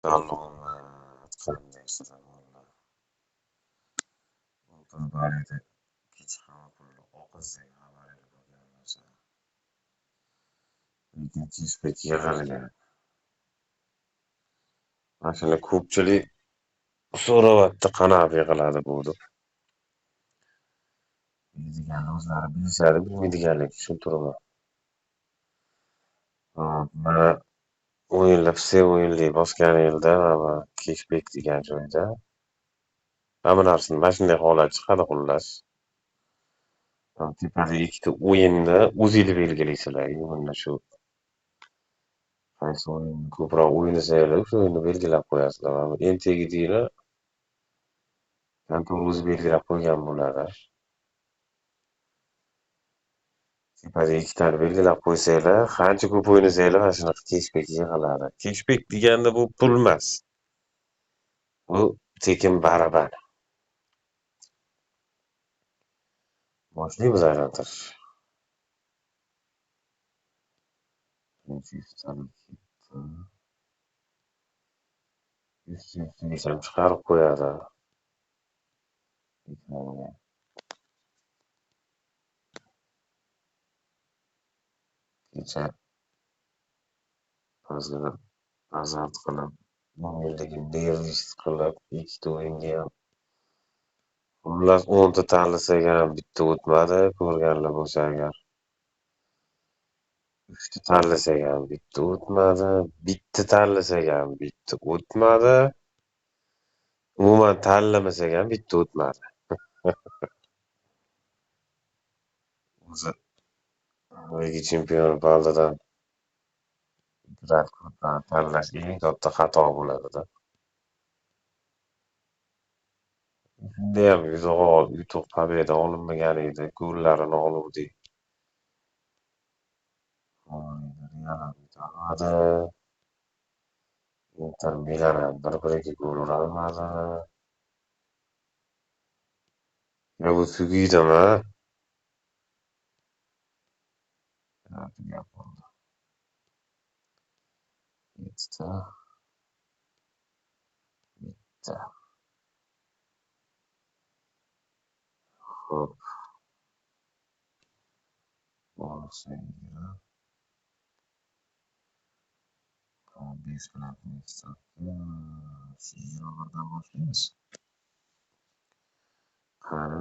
Salomat qandaysizlar valla. O'ltirib bor edi. Kecha havo pulli oqizdek xabaringlar bo'lgan narsa. Lekin kechpayt yig'ilgan. Mashina ko'pchilik so'ravotdi qanaqa yig'iladi bu deb. Biladiganlar o'zlari bilishadi, bilmaydiganlar tushuntirma. Mana o'yinlar pse o'yinli bosgan yilda mana Kechbek degan joyda hamma narsani mana shunday holat chiqadi xullas. Tepada ikkita o'yinni o'zinglar belgilaysizlar. Mana shu qaysi o'yin ko'proq o'ynasanglar o'sha o'yinni belgilab qo'yasizlar. NTG'ni kontor o'zi belgilab qo'ygan bo'ladi. Tepada ikkitani belgilab qo'ysanglar, qancha ko'p o'ynasanglar mana shunaqa kechbek yig'iladi. Kechbek deganda bu pul emas. Bu tekin baraban. Boshlaymiz aylantirish. Ustiga chiqarib qo'yadi. Kecha ozgina azart qilib, mo'ngilligini nervist qilib, ikkita o'yinga ham xullas 10 ta tanlasak ham bitta o'tmadi. Ko'rganlar bo'lsa agar. 3 ta tanlasak ham bitta o'tmadi. Bitta tanlasak ham bitta o'tmadi. Umuman tanlamasak ham bitta o'tmadi. O'zi Liga chempioni baldidan tanlash eng katta xato bo'ladida. Shundayam yutuq pobeda olinmagan edi. Gollarini oluvdik. Real yutolmadi. Inter Milan ham 1-1 gol urolmadi. Ya bu tugaydimi? Tugab qoldi. 7 ta. Bitta. Xo'p. Bo'lsa, 5 bilan Yevropadan boshlaymiz. Qani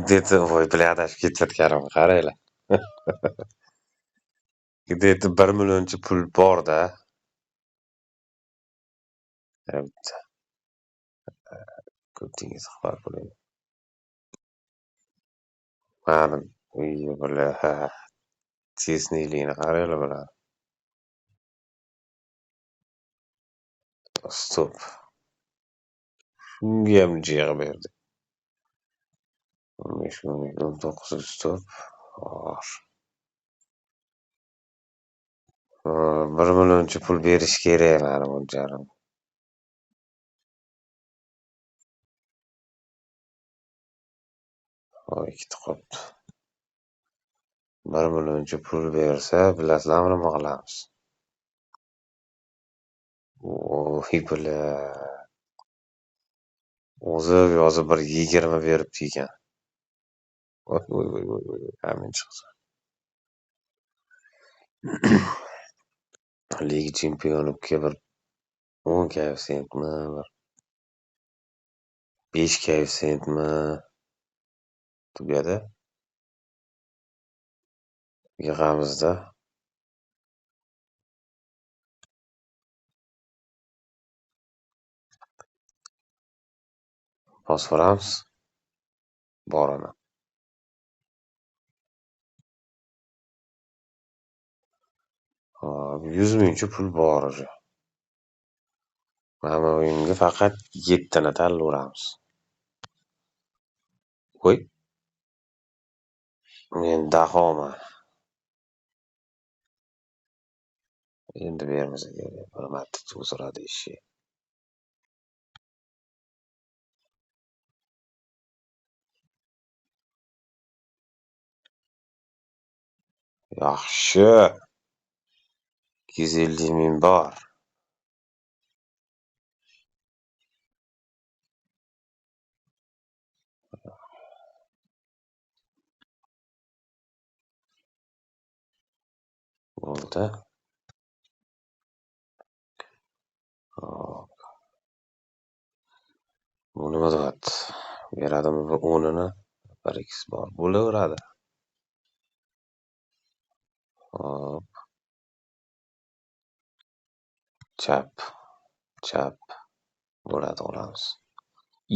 Deti voy adashib ketayotganimni qaranglar. Deti 1 millioncha pul bor-da. Bitta. Ko'pingiz xabar bo'ling. Ma'lum. Bular tesnilikni qaranglar bular. Stop. Shunga ham jig'i berdi. 15 stop. 1 millioncha pul berish kerak mana bunchalar. Ikkita qolibdi. 1 millioncha pul bersa, bilasizlarmi nima qilamiz? Voy bular. O'zi yozib bir 20 beribdi ekan. Voy, amin chiqsin. Liga chempionlikka bir 10 koeffitsientmi, 5 koeffitsientmi tugadi. Yig'amizda. Bosforamiz. Borini. 100 mingcha pul bor o'sha. Mana o'yinga faqat 7 tani tanlayveramiz. Qo'y. Men dahoman. Endi bermasa kerak. Bir marta to'siradi ishi. Yaxshi. 250 ming bor. Bo'ldi. Hop, bu nima deyapti? Beradimi bu 10'ini? 1x bor. Bo'laveradi. Hop, chap, chap. Bo'ladi, olamiz.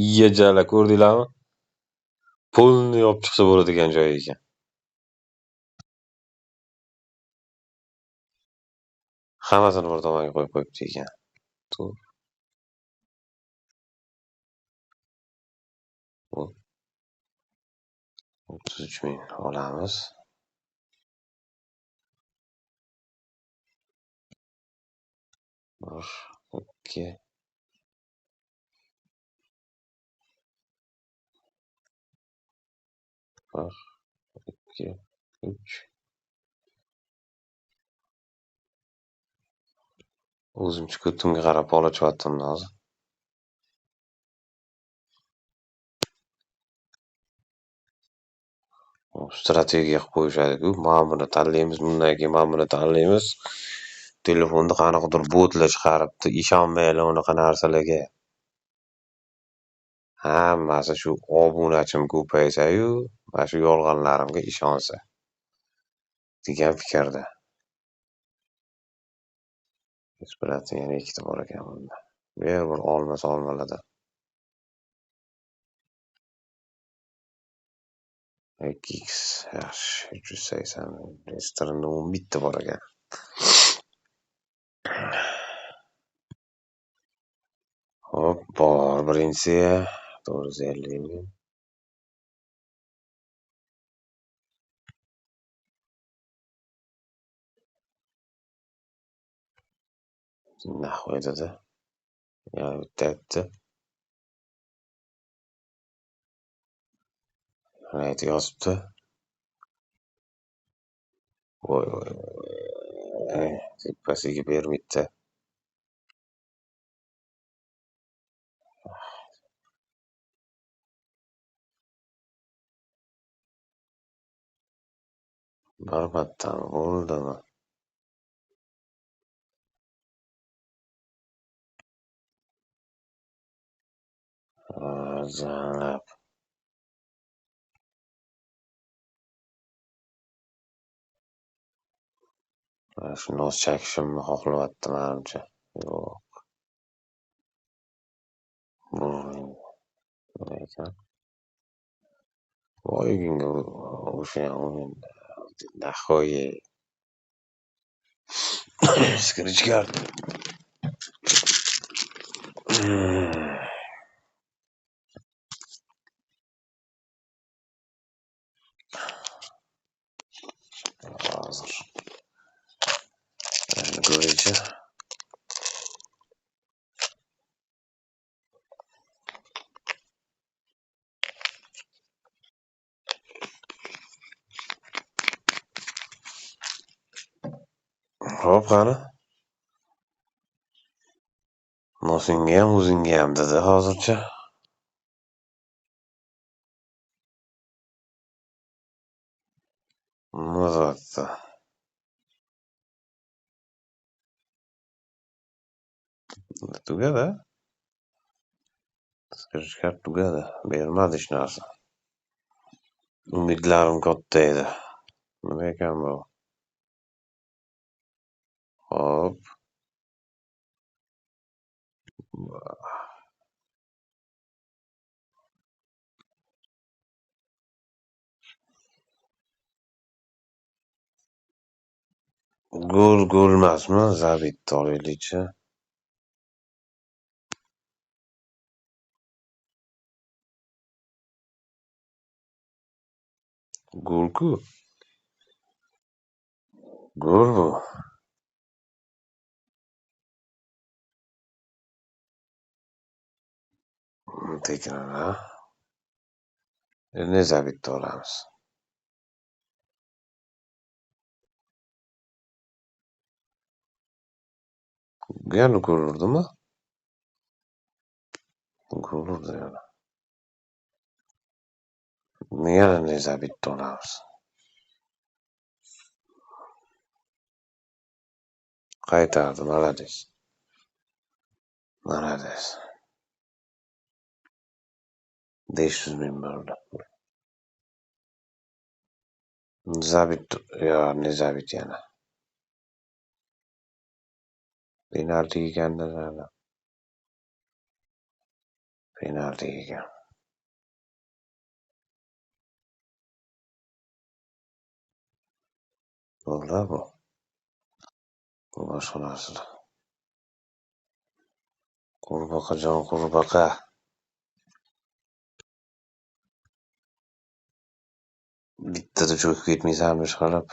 Iya jala, ko'rdinglarmi? Pulni yopib chiqsa bo'ladigan joy ekan. Hammasini bir tomonga qo'yib qo'yibdi ekan. To'g'ri. Bu 33 ming olamiz. Bir, ikki, bir, ikki, uch. O'zimcha ko'timga qarab olachyaptim hozir. Strategiya qilib qo'yishadi-ku. Mana buni tanlaymiz, bundan keyin mana buni tanlaymiz. Telefonda qanaqadir botlar chiqaribdi. Ishonmanglar unaqa narsalarga. Hammasi shu obunachim ko'paysa-yu, mana shu yolg'onlarimga ishonsa degan fikrda. Respiratsiya yana ikkita bor ekan bunda. Bir olmasa olmalardan. 2x yaxshi 380. Restorinda 11 ta bor ekan. Hop, bor birinchisi 950 ming. Nahvoy dedi. Yani bitta aytdi. Aytib yozibdi. Voy voy voy. Tepasiga bermaydi. Barbatdan bo'ldimi? Janlab. Shu noz chakishimni xohlayapti menimcha. Yo'q. Bu nima ekan? Voyginga o'sha nahvoyi. Skrichkar. Hozir. Endi ko'raychi. Hop, qani? Nosinggayam, o'zinggayam dedi hozircha. Nima deyapti? Tugadi. Skrichkar tugadi. Bermadi hech narsa. Umidlarim katta edi. Nima ekan bu? Hop. Gol emasmi? Zabitni olaylikchi. Gol-ku. Gol bu. Tekror. Endi Zabitni olamiz. Yani kurulurdu mu? Kurulurdu yani. Niye neyse bitti olamiz. Qaytardi, malades. Malades. 500 ming bo'ldi. Zabit, yo, ne zabit yana. Penalti yeganda zada. Penalti yegan. Bo'ldi bu. Bu boshqa narsa. Qurbaqajon, qurbaqa. Bittada cho'kib ketmaysanmi ishqilib?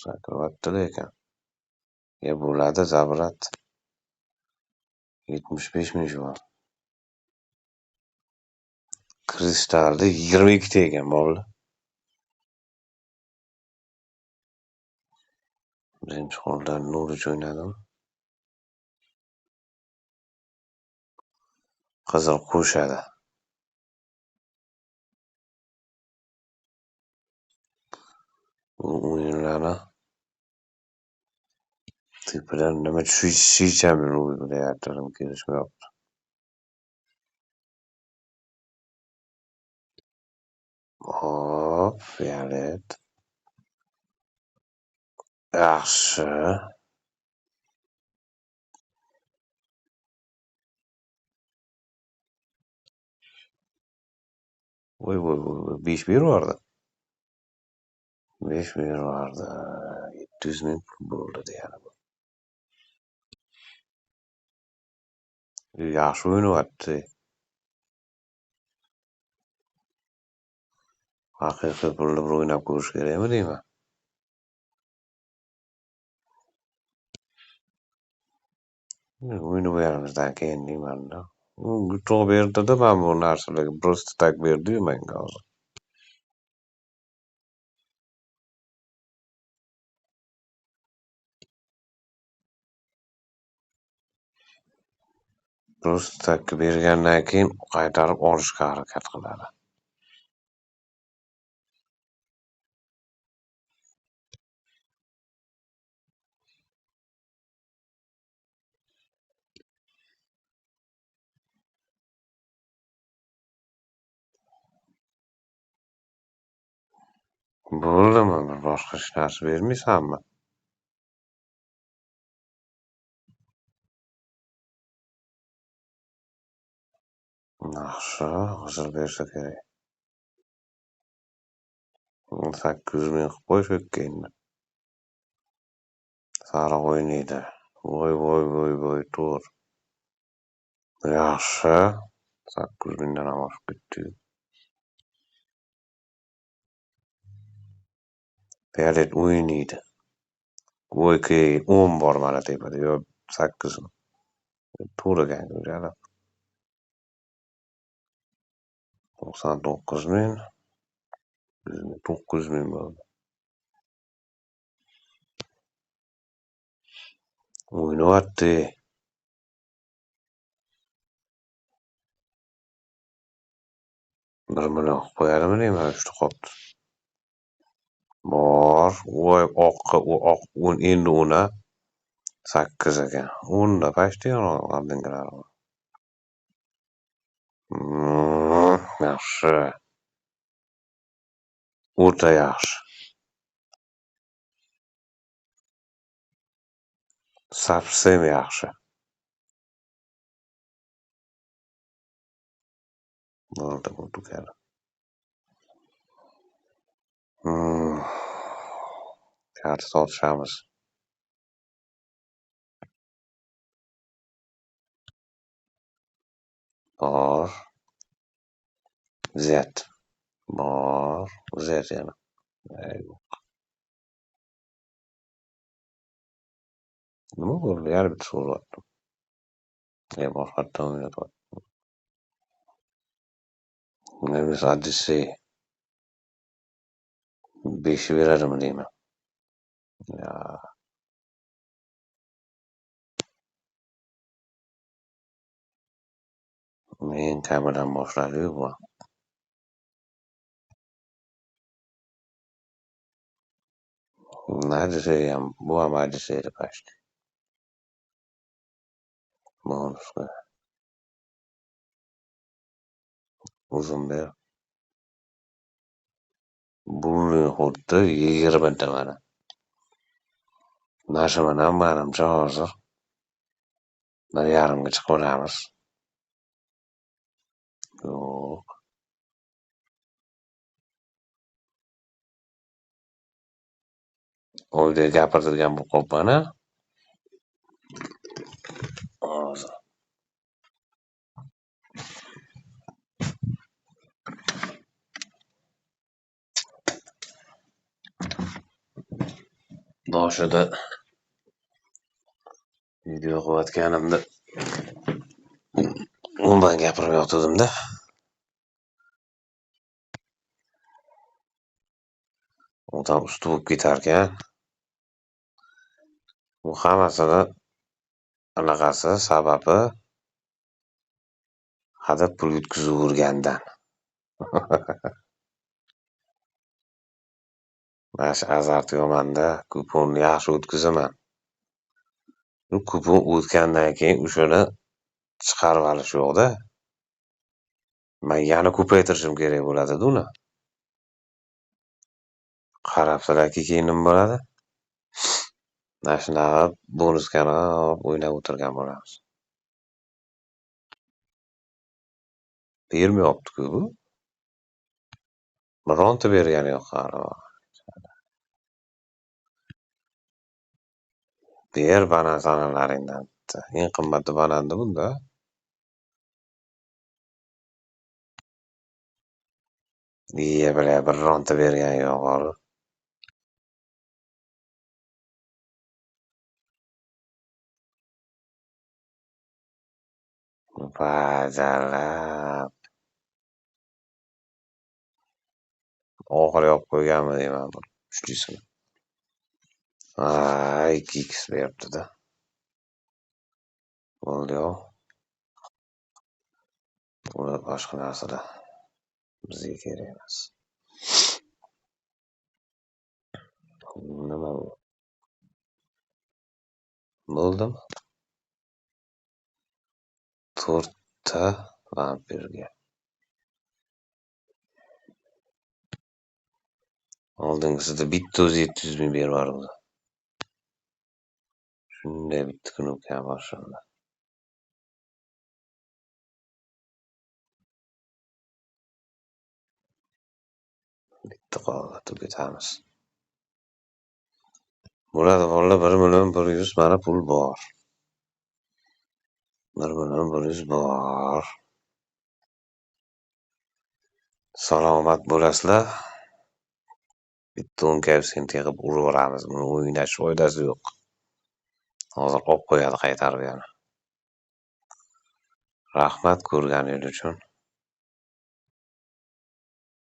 Sakrayapti lekin. Ya bo'ladi zabrat. 75 ming shu. Kristalda 22 ta ekan bo'ldi. Birinchi qo'ldan Nurich o'ynadimi? Qizil qo'shadi. Bu o'yinlarni tepadan nima tushisham bilayaptirim kelishmayapti. Hop, Violet. Yaxshi. Voy, 5 bervardi. 5 bervardi. 700 ming pul bo'ldi deyapti. Yaxshi o'ynayapti. Haqiqiy pulda bir o'ynab ko'rish kerakmi deyman. O'ynaganimizdan keyin deymanda. To'g'ri berdi-da, men bu narsalarga просто tak berdi-yu menga hozir. Просто tak bergandan keyin qaytarib olishga harakat qiladi. Bo'ldimi? Bir boshqa hech narsa bermaysanmi? Yaxshi, qizil bersa kerak. 800 ming qilib qo'y shu yerga endi. Sariq o'ynaydi. Voy, to'g'ri. Yaxshi. 800 mingdan ham oshib ketdi. Violet o'ynaydi. Voy keyin 10 bor mana tepada. Yo 8 mi? To'g'ri ekan go'jali. 99 ming. 900 ming bo'ldi. O'ynayapti. 1 million qilib qo'yadimi deyman, 3 ta qopdi. Bor. Voy oqqa oq endi 10 8 ekan. 10 da почти oldingilar. Yaxshi. O'ta yaxshi. Совсем yaxshi. Bo'ldi bu tugadi. Karta sotishamiz. Bor. Z. Bor. Z yana. Nima bo'ldi? Yana bitta so'rayaptim. Boshqatdan o'ynatyapti. Nemis Odyssey. 5 beradimi deyman. Ya. Men kamidan boshladi-yu bu. Najisiyam, bu ham ajisiydi почти. Bonuska. Uzun ber. Burni xuddi 20 mana. Nashimanam manimcha hozir 1,5 ga chiqib olamiz. Yo'q. Uyda gapirtirgan bu qopmana. Hozir. Boshida video qilayotganimda undan gapirib yotgandim-da. Odam usti bo'lib ketarkan. Bu hammasini anaqasi sababi hadeb pul yutkazib Mana shu azart yomanda, kuponni yaxshi o'tkazaman. Kupon o'tgandan keyin o'shani chiqarib olish yo'q-da. Men yana ko'paytirishim kerak bo'ladi-da uni. Qarabsizlarki, keyin nima bo'ladi? Mana shunaqa bonuskani olib o'ynab o'tirgan bo'lamiz. Bermayapti-ku bu. Bironta bergani yo'q hali. Ber banan sanalaringdan. Eng qimmati bananda bunda. Bironta bergani yo'q hali. Bajalab. Oxiri yopib qo'yganmi deyman bir kuchlisini. 2x beribdi-da. Bo'ldi-yu. Buni boshqa narsada bizga kerak emas. Nima bu? Bo'ldimi? 4 ta vampirga. Oldingisida bitta o'zi 700 ming berib yubordi. Shunday bitta knopka bor shunda. Bitta qoldi, tugatamiz. Bo'ladi, vallahi 1,100,000 mana pul bor. 1,100,000 bor. Salomat bo'lasizlar. Bitta 10 sent yig'ib urib olamiz. Buni o'ynash foydasi yo'q. Hozir olib qo'yadi qaytarib yana. Rahmat ko'rganingiz uchun.